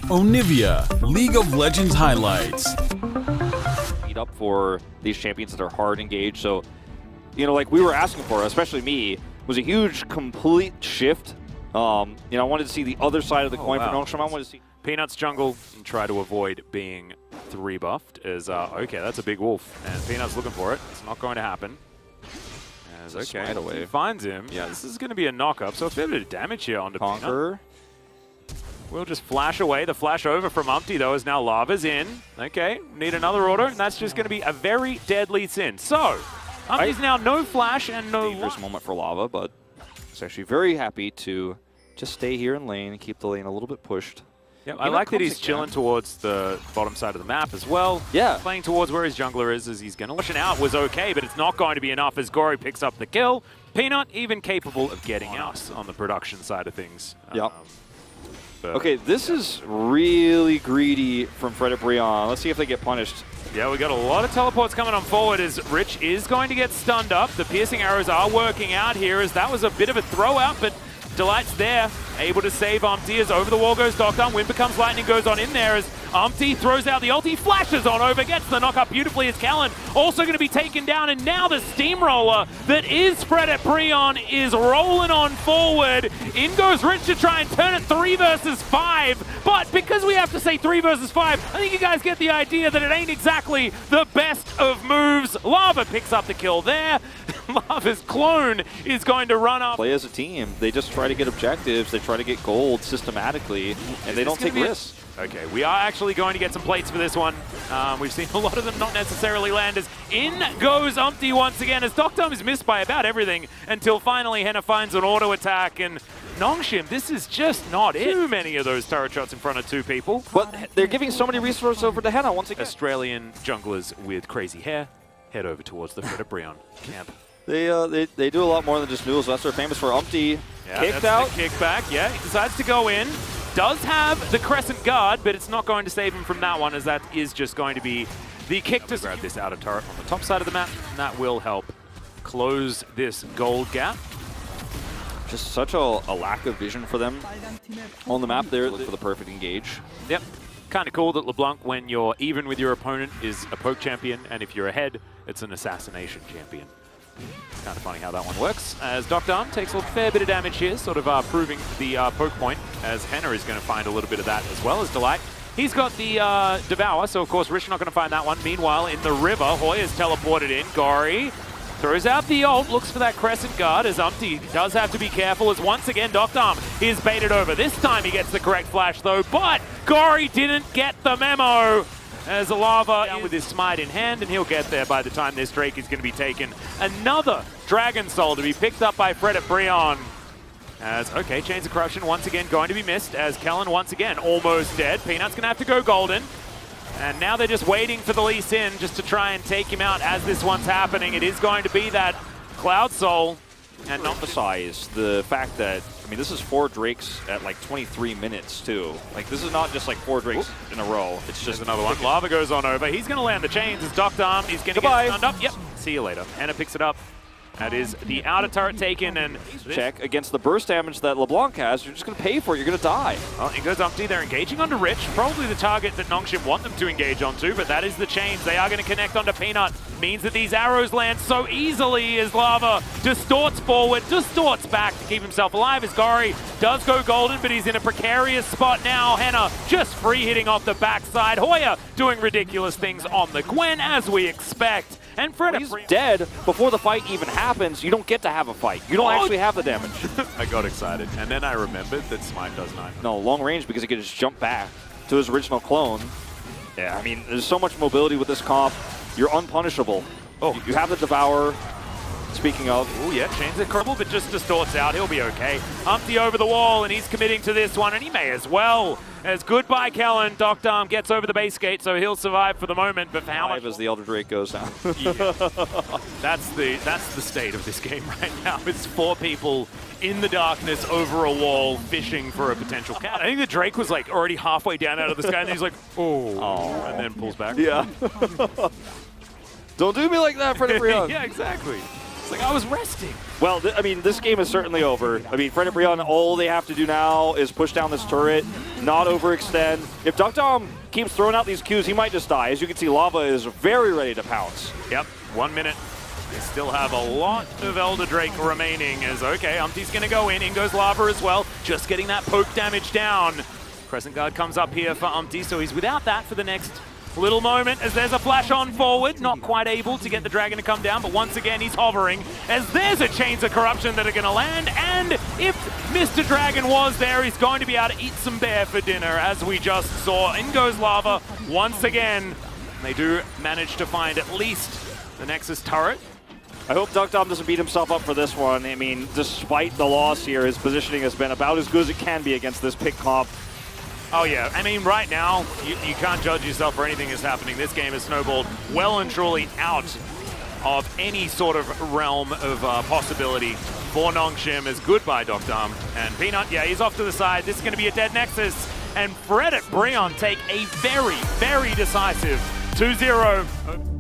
Onivia, League of Legends highlights. Beat up for these champions that are hard engaged. So, you know, like we were asking for, especially me, was a huge complete shift. You know, I wanted to see the other side of the coin for Nongshim. I wanted to see Peanut's jungle and try to avoid being 3-buffed is, okay, that's a big wolf. And Peanut's looking for it. It's not going to happen. As, okay, away. He finds him. Yeah, this is going to be a knock-up, so it's a bit of damage here onto Peanut. We'll just flash away. The flash over from Umpty, though, is now Lava's in. Okay, need another order, and that's just going to be a very deadly sin. So, Umpty's now no flash and no dangerous moment for Lava, but he's actually very happy to just stay here in lane and keep the lane a little bit pushed. Yeah, I like that he's chilling towards the bottom side of the map as well. Yeah. Playing towards where his jungler is as he's going to push it out was okay, but it's not going to be enough as Gory picks up the kill. Peanut even capable of getting out on the production side of things. Yep. Okay, this is really greedy from Fredit BRION. Let's see if they get punished. Yeah, we got a lot of teleports coming on forward as Rich is going to get stunned up. The piercing arrows are working out here as that was a bit of a throw out, but Delight's there, able to save Umpty as over the wall goes Doctor. Wind becomes lightning, goes on in there as Umpty throws out the ulti, flashes on over, gets the knock up beautifully as Callan also going to be taken down, and now the steamroller that is Fredit BRION is rolling on forward. In goes Rich to try and turn it 3 versus 5, but because we have to say 3 versus 5, I think you guys get the idea that it ain't exactly the best of moves. Lava picks up the kill there. Lava's clone is going to run up. Play as a team. They just try to get objectives. They try to get gold systematically, and they don't take risks. Okay, we are actually going to get some plates for this one. We've seen a lot of them not necessarily land as in goes Umpty once again as Doctum is missed by about everything until finally Henna finds an auto attack, and Nongshim, this is just not it. Too many of those turret shots in front of 2 people. But they're giving so many resources over to Henna once again. Australian junglers with crazy hair head over towards the Fredit BRION camp. They do a lot more than just noodles. That's what they're famous for. Umpty kicked out. Kickback, yeah. He decides to go in. Does have the Crescent Guard, but it's not going to save him from that one, as that is just going to be the kick to grab this outer turret on the top side of the map, and that will help close this gold gap. Just such a lack of vision for them on the map there. Look for the perfect engage. Yep. Kind of cool that LeBlanc, when you're even with your opponent, is a poke champion, and if you're ahead, it's an assassination champion. Kind of funny how that one works, as Doctor takes a fair bit of damage here, sort of proving the poke point, as Henna is going to find a little bit of that as well as Delight. He's got the Devour, so of course Rich not going to find that one. Meanwhile, in the river, Hoya's teleported in. Gory throws out the ult, looks for that Crescent Guard, as Umpty does have to be careful, as once again Doctor is baited over. This time he gets the correct flash though, but Gory didn't get the memo. As Lava with his smite in hand, and he'll get there by the time this Drake is going to be taken. Another Dragon Soul to be picked up by Fredit BRION. As, okay, Chains of Corruption once again going to be missed, as Kellen once again almost dead. Peanut's going to have to go golden. And now they're just waiting for the Lee Sin just to try and take him out as this one's happening. It is going to be that Cloud Soul. And not emphasize the fact that, I mean, this is 4 Drakes at like 23 minutes too. Like, this is not just like 4 Drakes in a row. It's just another one. Lava goes on over. He's going to land the chains as Doctor. He's going to get stunned up. Yep. See you later. Henna picks it up. That is the outer turret taken, and check against the burst damage that LeBlanc has. You're just going to pay for it. You're going to die. Well, it goes Umpty. They're engaging onto Rich. Probably the target that Nongshim want them to engage onto, but that is the chains. They are going to connect onto Peanut. Means that these arrows land so easily as Lava distorts forward, distorts back to keep himself alive as Gory does go golden, but he's in a precarious spot now. Henna just free hitting off the backside. Hoya doing ridiculous things on the Gwen as we expect. And Fredit he's dead before the fight even happens. You don't get to have a fight. You don't actually have the damage. I got excited, and then I remembered that Smite does not. No, long range because he can just jump back to his original clone. Yeah, I mean, there's so much mobility with this comp. You're unpunishable. Oh, you have the Devour. Speaking of. Oh yeah, Chains of Crumble, but just distorts out. He'll be okay. Umpty over the wall, and he's committing to this one, and he may as well. As goodbye, Kellen. Doctor gets over the base gate, so he'll survive for the moment. But for how much? As the Elder Drake goes down. Yeah. That's the state of this game right now. It's 4 people in the darkness over a wall fishing for a potential cat. I think the Drake was like already halfway down out of the sky, and he's like, oh, and then pulls back. Yeah. Don't do me like that, Fredit BRION. Yeah, exactly. It's like, I was resting. Well, I mean, this game is certainly over. I mean, Fredit BRION, all they have to do now is push down this turret, not overextend. If Duckdom keeps throwing out these Qs, he might just die. As you can see, Lava is very ready to pounce. Yep, 1 minute. They still have a lot of Elder Drake remaining as, okay, Umpty's going to go in goes Lava as well, just getting that poke damage down. Crescent Guard comes up here for Umpty, so he's without that for the next little moment as there's a flash on forward, not quite able to get the Dragon to come down, but once again he's hovering as there's a Chains of Corruption that are going to land, and if Mr. Dragon was there, he's going to be able to eat some bear for dinner, as we just saw. In goes Lava once again. They do manage to find at least the Nexus turret. I hope Duckdom doesn't beat himself up for this one. I mean, despite the loss here, his positioning has been about as good as it can be against this pick comp. Oh yeah, I mean right now, you can't judge yourself for anything that's happening. This game has snowballed well and truly out of any sort of realm of possibility for Nongshim. As goodbye Duckdom. And Peanut, yeah, he's off to the side. This is going to be a dead Nexus. And Fredit BRION take a very, very decisive 2-0.